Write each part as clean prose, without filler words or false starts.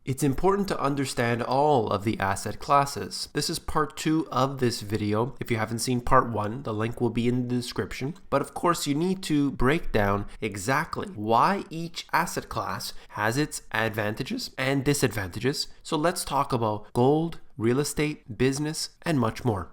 It's important to understand all of the asset classes. This is part 2 of this video. If you haven't seen part 1, the link will be in the description. But of course, you need to break down exactly why each asset class has its advantages and disadvantages. So let's talk about gold, real estate, business, and much more.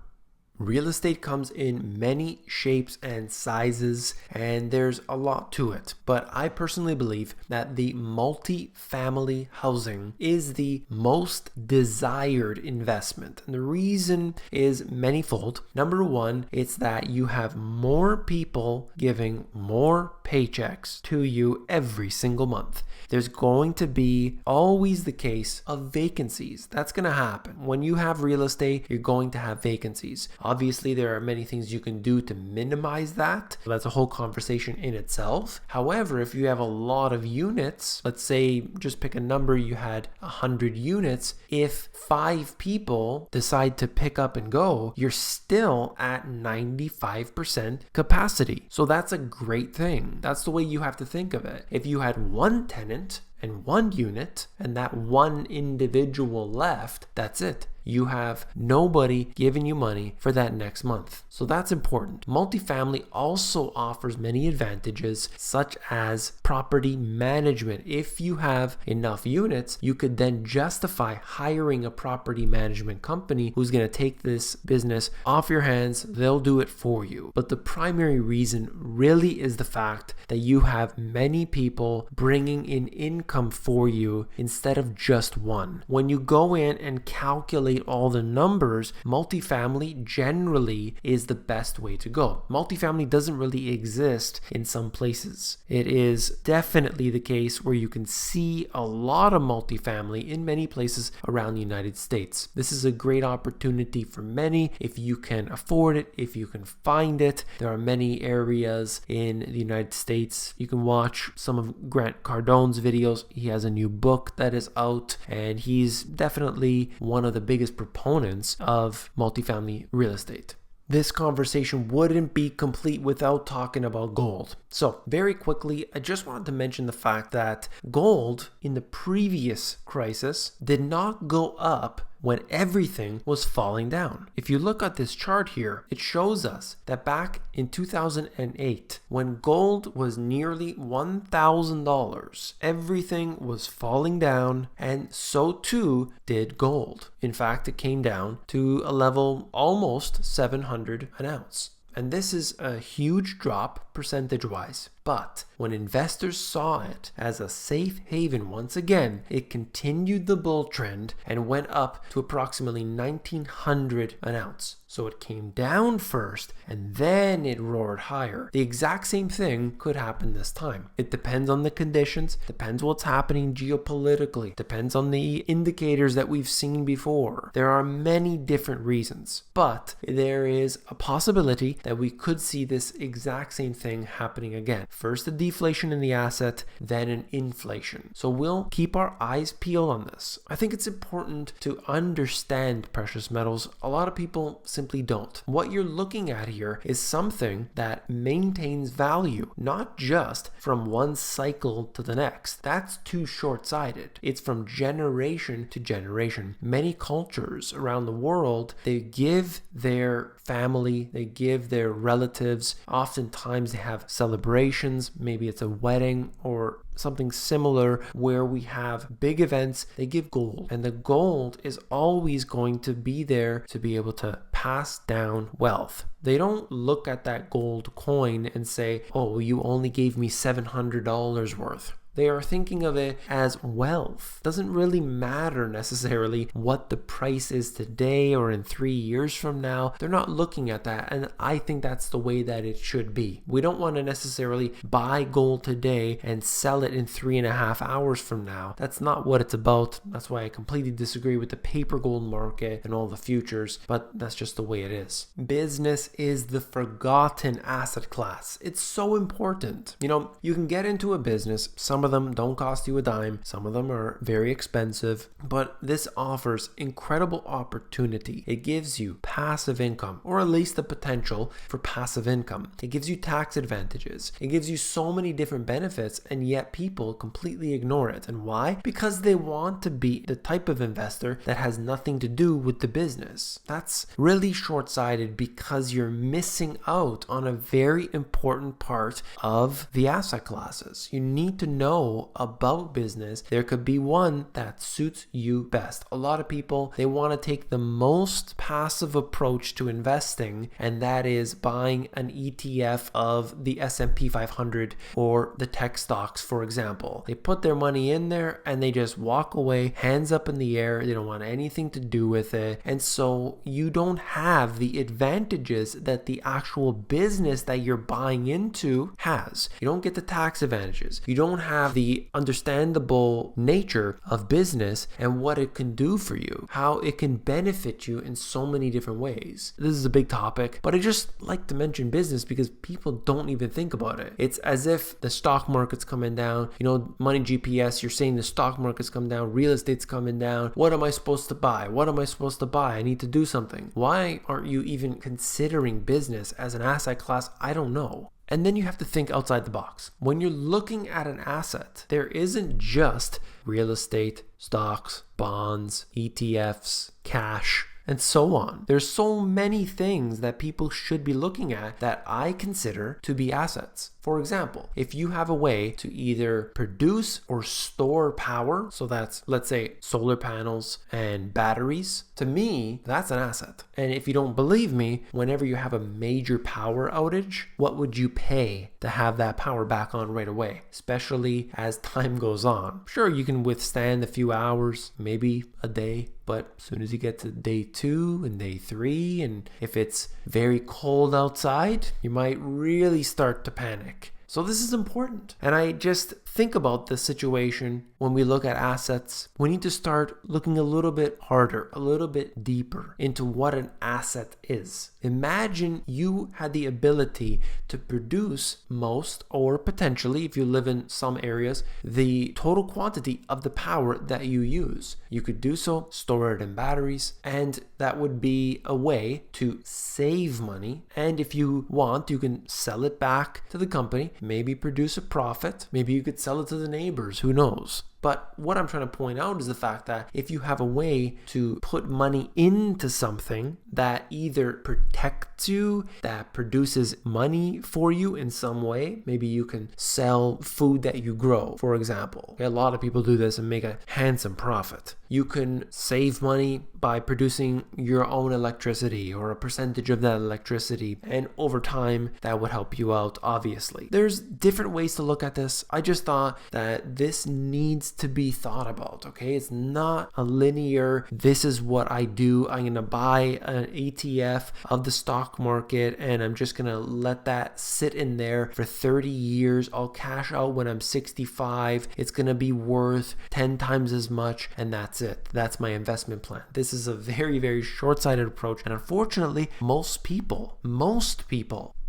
Real estate comes in many shapes and sizes, and there's a lot to it. But I personally believe that the multi-family housing is the most desired investment. And the reason is manifold. Number one, it's that you have more people giving more paychecks to you every single month. There's going to be always the case of vacancies. That's going to happen. When you have real estate, you're going to have vacancies. Obviously, there are many things you can do to minimize that. That's a whole conversation in itself. However, if you have a lot of units, let's say just pick a number, you had 100 units. If 5 people decide to pick up and go, you're still at 95% capacity. So that's a great thing. That's the way you have to think of it. If you had one tenant and one unit and that one individual left, that's it. You have nobody giving you money for that next month. So that's important. Multifamily also offers many advantages, such as property management. If you have enough units, you could then justify hiring a property management company who's going to take this business off your hands. They'll do it for you. But the primary reason really is the fact that you have many people bringing in income for you instead of just one. When you go in and calculate all the numbers, multifamily generally is the best way to go. Multifamily doesn't really exist in some places. It is definitely the case where you can see a lot of multifamily in many places around the United States. This is a great opportunity for many if you can afford it, if you can find it. There are many areas in the United States. You can watch some of Grant Cardone's videos. He has a new book that is out, and he's definitely one of the biggest proponents of multifamily real estate. This conversation wouldn't be complete without talking about gold. So very quickly, I just wanted to mention the fact that gold in the previous crisis did not go up when everything was falling down. If you look at this chart here, it shows us that back in 2008, when gold was nearly $1,000, everything was falling down, and so too did gold. In fact, it came down to a level almost $700 an ounce. And this is a huge drop percentage-wise. But when investors saw it as a safe haven once again, it continued the bull trend and went up to approximately $1,900 an ounce. So it came down first and then it roared higher. The exact same thing could happen this time. It depends on the conditions, depends what's happening geopolitically, depends on the indicators that we've seen before. There are many different reasons, but there is a possibility that we could see this exact same thing happening again. First a deflation in the asset, then an inflation. So we'll keep our eyes peeled on this. I think it's important to understand precious metals. A lot of people simply don't. What you're looking at here is something that maintains value, not just from one cycle to the next. That's too short-sighted. It's from generation to generation. Many cultures around the world, they give their family, they give their relatives, oftentimes they have celebrations, maybe it's a wedding or something similar where we have big events, they give gold. And the gold is always going to be there to be able to pass down wealth. They don't look at that gold coin and say, oh, you only gave me $700 worth. They are thinking of it as wealth. Doesn't really matter necessarily what the price is today or in 3 years from now. They're not looking at that, and I think that's the way that it should be. We don't want to necessarily buy gold today and sell it in 3.5 hours from now. That's not what it's about. That's why I completely disagree with the paper gold market and all the futures, but that's just the way it is. Business is the forgotten asset class. It's so important. You know, you can get into a business, some of of them don't cost you a dime. Some of them are very expensive, but this offers incredible opportunity. It gives you passive income, or at least the potential for passive income. It gives you tax advantages. It gives you so many different benefits, and yet people completely ignore it. And why? Because they want to be the type of investor that has nothing to do with the business. That's really short-sighted because you're missing out on a very important part of the asset classes. You need to know about business. There could be one that suits you best. A lot of people, they want to take the most passive approach to investing, and that is buying an ETF of the S&P 500 or the tech stocks, for example. They put their money in there and they just walk away, hands up in the air. They don't want anything to do with it. And so you don't have the advantages that the actual business that you're buying into has. You don't get the tax advantages. You don't have the understandable nature of business and what it can do for you, how it can benefit you in so many different ways. This is a big topic, but I just like to mention business because people don't even think about it. It's as if the stock market's coming down. You know, Money GPS, you're saying the stock market's coming down, real estate's coming down. What am I supposed to buy? What am I supposed to buy? I need to do something. Why aren't you even considering business as an asset class? I don't know. And then you have to think outside the box. When you're looking at an asset, there isn't just real estate, stocks, bonds, ETFs, cash, and so on. There's so many things that people should be looking at that I consider to be assets. For example, if you have a way to either produce or store power, so that's, let's say, solar panels and batteries, to me, that's an asset. And if you don't believe me, whenever you have a major power outage, what would you pay to have that power back on right away, especially as time goes on? Sure, you can withstand a few hours, maybe a day, but as soon as you get to day 2 and day 3, and if it's very cold outside, you might really start to panic. So this is important. And I just think about the situation when we look at assets. We need to start looking a little bit harder, a little bit deeper into what an asset is. Imagine you had the ability to produce most, or potentially, if you live in some areas, the total quantity of the power that you use. You could do so, store it in batteries, and that would be a way to save money. And if you want, you can sell it back to the company, maybe produce a profit, maybe you could sell it to the neighbors, who knows? But what I'm trying to point out is the fact that if you have a way to put money into something that either protects you, that produces money for you in some way, maybe you can sell food that you grow, for example. A lot of people do this and make a handsome profit. You can save money by producing your own electricity or a percentage of that electricity, and over time that would help you out, obviously. There's different ways to look at this. I just thought that this needs to be thought about, okay? It's not a linear, this is what I do. I'm going to buy an ETF of the stock market and I'm just going to let that sit in there for 30 years. I'll cash out when I'm 65. It's going to be worth 10 times as much, and that's it. That's my investment plan. This is a very, very short-sighted approach, and unfortunately, most people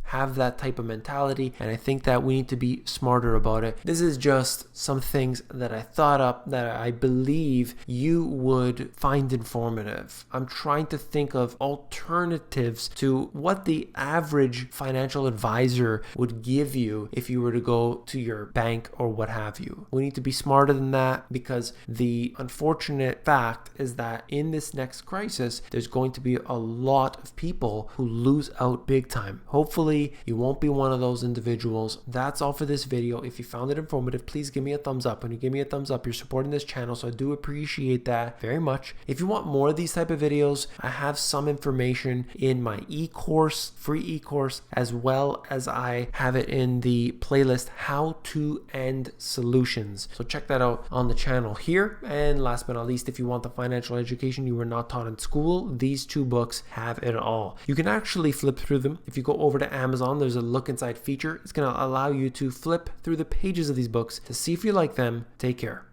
have that type of mentality, and I think that we need to be smarter about it. This is just some things that I thought up that I believe you would find informative. I'm trying to think of alternatives to what the average financial advisor would give you if you were to go to your bank or what have you. We need to be smarter than that, because the unfortunate fact is that in this next crisis, there's going to be a lot of people who lose out big time. Hopefully, you won't be one of those individuals. That's all for this video. If you found it informative, please give me a thumbs up. When you give me a thumbs up, you're supporting this channel, so I do appreciate that very much. If you want more of these type of videos, I have some information in my e-course, free e-course, as well as I have it in the playlist How to End Solutions. So check that out on the channel here. And last but not least, if you want the financial education you were not taught in school, these 2 books have it all. You can actually flip through them. If you go over to Amazon, there's a look inside feature. It's going to allow you to flip through the pages of these books to see if you like them. Take care.